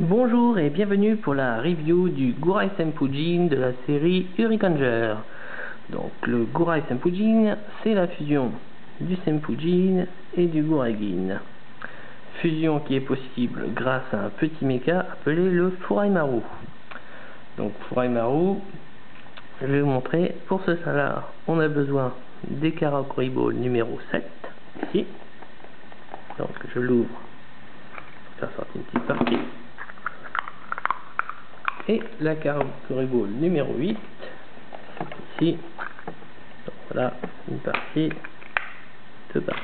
Bonjour et bienvenue pour la review du Gourai Senpujin de la série Hurricaneer. Donc le Gourai Senpujin, c'est la fusion du Senpujin et du Gouraigin. Fusion qui est possible grâce à un petit mecha appelé le Furaimaru. Donc Furaimaru, je vais vous montrer. Pour ce salar, on a besoin des Karakuri Ball numéro 7, ici. Donc je l'ouvre pour faire sortir une petite partie. Et la Karakuri Ball numéro 8, c'est ici. Donc voilà, une partie, deux parties.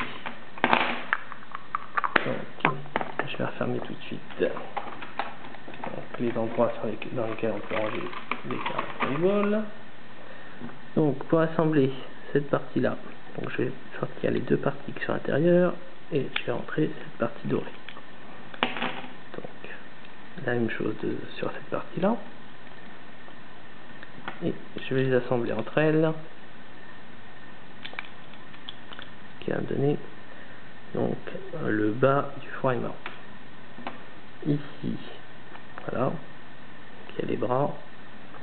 Donc, je vais refermer tout de suite. Donc, les endroits dans lesquels on peut ranger les Karakuri Ball. Donc, pour assembler cette partie-là, donc je vais sortir les deux parties qui sont à l'intérieur et je vais rentrer cette partie dorée. La même chose sur cette partie là, et je vais les assembler entre elles, qui va me donner donc le bas du Furaimaru. Ici, voilà, qui a les bras,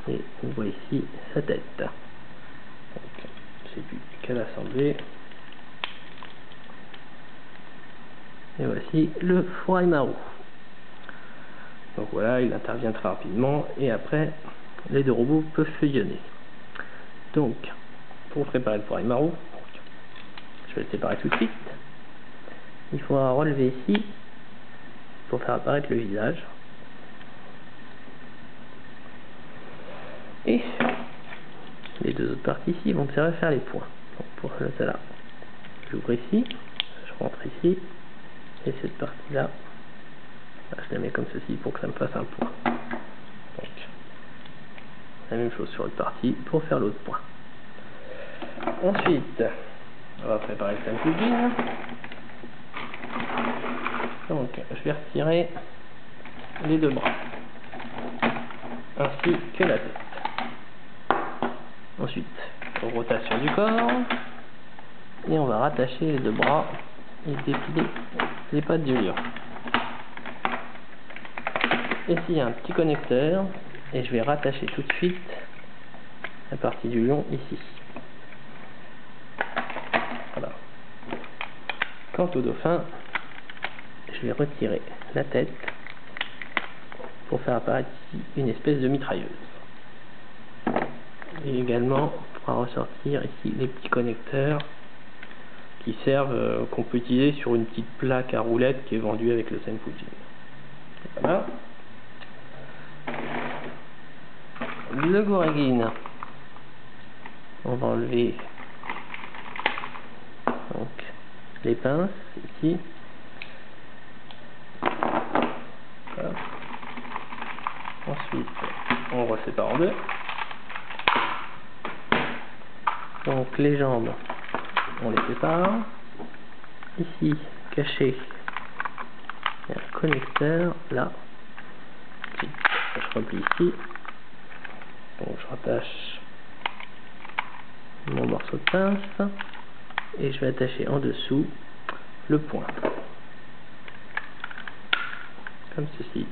et on voit ici sa tête. Donc j'ai plus qu'à l'assembler, et voici le Furaimaru. Donc voilà, il intervient très rapidement et après les deux robots peuvent fusionner. Donc pour préparer le Furaimaru, je vais le séparer tout de suite. Il faudra relever ici pour faire apparaître le visage. Et les deux autres parties ici vont me servir à faire les points. Donc pour celle-là, j'ouvre ici, je rentre ici, et cette partie-là, je la mets comme ceci pour que ça me fasse un point. Donc, la même chose sur l'autre partie pour faire l'autre point. Ensuite, on va préparer le Senpujin. Donc, je vais retirer les deux bras, ainsi que la tête. Ensuite, rotation du corps, et on va rattacher les deux bras et dépiler les pattes du lion. Ici, il y a un petit connecteur et je vais rattacher tout de suite la partie du lion ici. Voilà. Quant au dauphin, je vais retirer la tête pour faire apparaître ici une espèce de mitrailleuse. Et également, on pourra ressortir ici les petits connecteurs qui servent, qu'on peut utiliser sur une petite plaque à roulettes qui est vendue avec le Senpujin. Voilà. Le Gouraigin, on va enlever donc les pinces ici. Voilà. Ensuite, on resépare en deux. Donc les jambes, on les sépare. Ici, caché, il y a un connecteur là. Je replie ici. Donc je rattache mon morceau de pince et je vais attacher en dessous le point, comme ceci.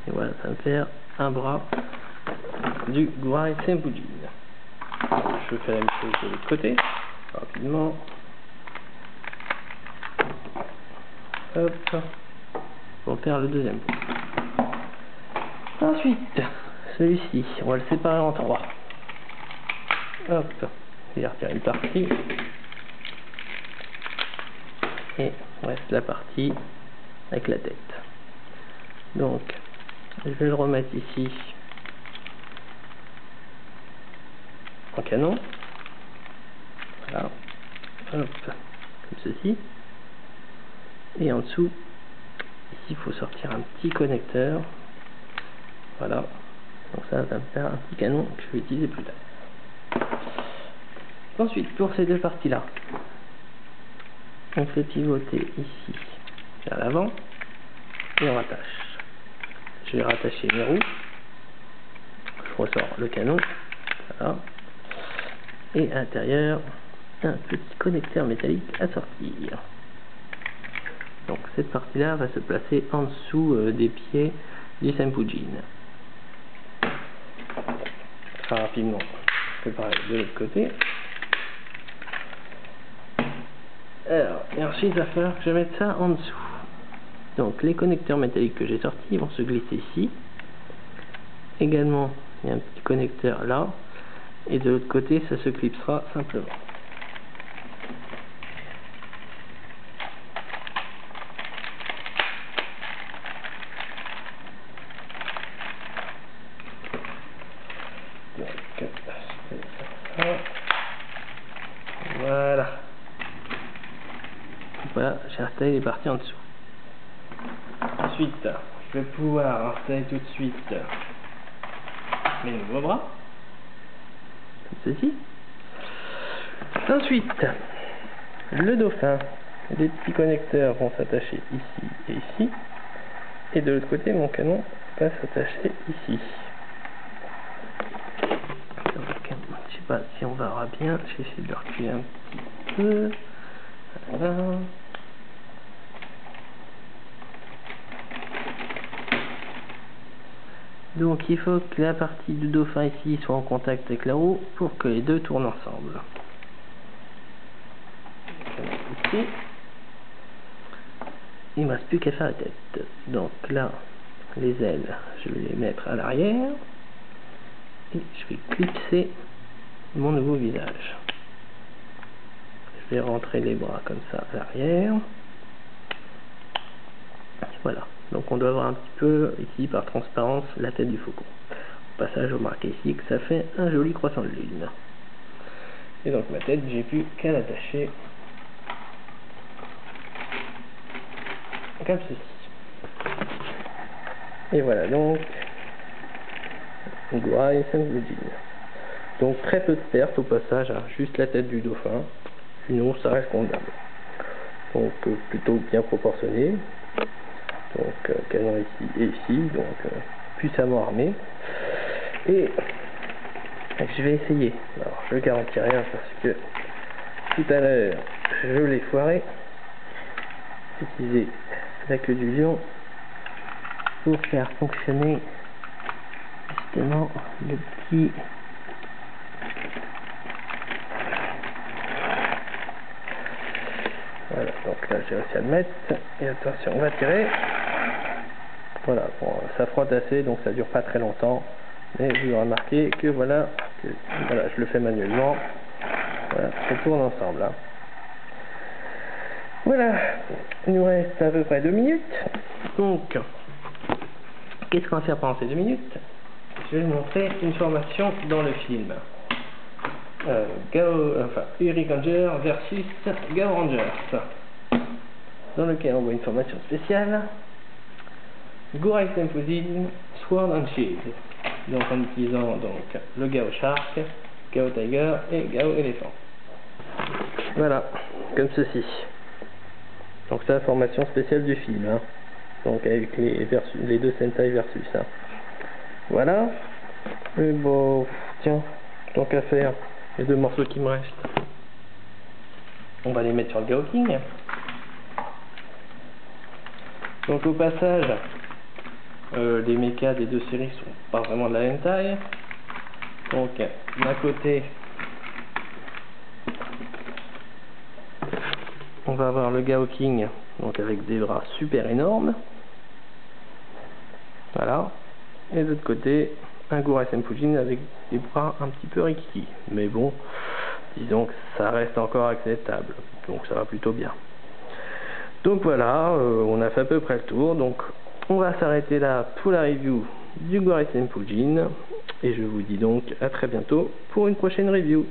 Et voilà, ça va me faire un bras du Gourai Senpujin. Je fais la même chose de l'autre côté, rapidement. Hop, pour faire le deuxième point. Ensuite, celui-ci, on va le séparer en trois. Hop, je vais retirer une partie. Et on reste la partie avec la tête. Donc, je vais le remettre ici en canon. Voilà. Hop, comme ceci. Et en dessous, ici, il faut sortir un petit connecteur. Voilà. Donc ça va me faire un petit canon que je vais utiliser plus tard. Ensuite, pour ces deux parties-là, on fait pivoter ici vers l'avant et on rattache. Je vais rattacher mes roues. Je ressors le canon. Voilà. Et à l'intérieur, un petit connecteur métallique à sortir. Donc cette partie-là va se placer en dessous des pieds du Sempujin. Enfin, rapidement, je fais pareil de l'autre côté. Alors, et ensuite il va falloir que je mette ça en dessous. Donc les connecteurs métalliques que j'ai sortis vont se glisser ici. Également, il y a un petit connecteur là. Et de l'autre côté, ça se clipsera simplement. Donc, voilà. Voilà, j'ai installé les parties en dessous. Ensuite, je vais pouvoir installer tout de suite mes nouveaux bras, comme ceci. Ensuite, le dauphin, les petits connecteurs vont s'attacher ici et ici. Et de l'autre côté, mon canon va s'attacher ici. Donc, je sais pas si on verra bien, j'essaie de le reculer un petit peu. Voilà. Donc il faut que la partie du dauphin ici soit en contact avec la roue pour que les deux tournent ensemble. Ici. Il ne me reste plus qu'à faire la tête. Donc là, les ailes, je vais les mettre à l'arrière. Et je vais clipser mon nouveau visage. Je vais rentrer les bras comme ça à l'arrière. Voilà. Donc on doit voir un petit peu ici par transparence la tête du faucon. Au passage, vous remarquez ici que ça fait un joli croissant de lune. Et donc ma tête, j'ai plus qu'à l'attacher comme ceci. Et voilà donc Gourai Sempujin. Donc très peu de pertes au passage, hein, juste la tête du dauphin. Sinon ça reste convenable. Donc plutôt bien proportionné. Donc canon ici et ici, donc puissamment armé. Et je vais essayer. Alors je garantis rien parce que tout à l'heure je l'ai foiré. Utiliser la queue du lion pour faire fonctionner justement le petit voilà, donc là j'ai réussi à le mettre et attention, on va tirer. Voilà, bon, ça frotte assez donc ça dure pas très longtemps, mais vous remarquez que voilà, voilà, je le fais manuellement. Voilà, ça tourne ensemble, hein. Voilà, il nous reste à peu près 2 minutes. Donc, qu'est-ce qu'on va faire pendant ces 2 minutes? Je vais vous montrer une formation dans le film. Uricanger versus Gao Rangers, dans lequel on voit une formation spéciale. Gourai Sempujin Sword and Shield, donc en utilisant donc le Gao Shark, Gao Tiger et Gao Éléphant. Voilà, comme ceci. Donc c'est la formation spéciale du film, hein. Donc avec les deux Sentai versus. Hein. Voilà. Et bon, tiens, tant qu'à faire, les 2 morceaux qui me restent, on va les mettre sur le Gao King. Donc au passage, les mechas des 2 séries sont pas vraiment de la même taille. Donc d'un côté, on va avoir le Gao King, donc avec des bras super énormes. Voilà. Et de l'autre côté, un Gourai Sempujin avec des bras un petit peu rikiki. Mais bon, disons que ça reste encore acceptable. Donc ça va plutôt bien. Donc voilà, on a fait à peu près le tour. Donc on va s'arrêter là pour la review du Gourai Sempujin. Et je vous dis donc à très bientôt pour une prochaine review.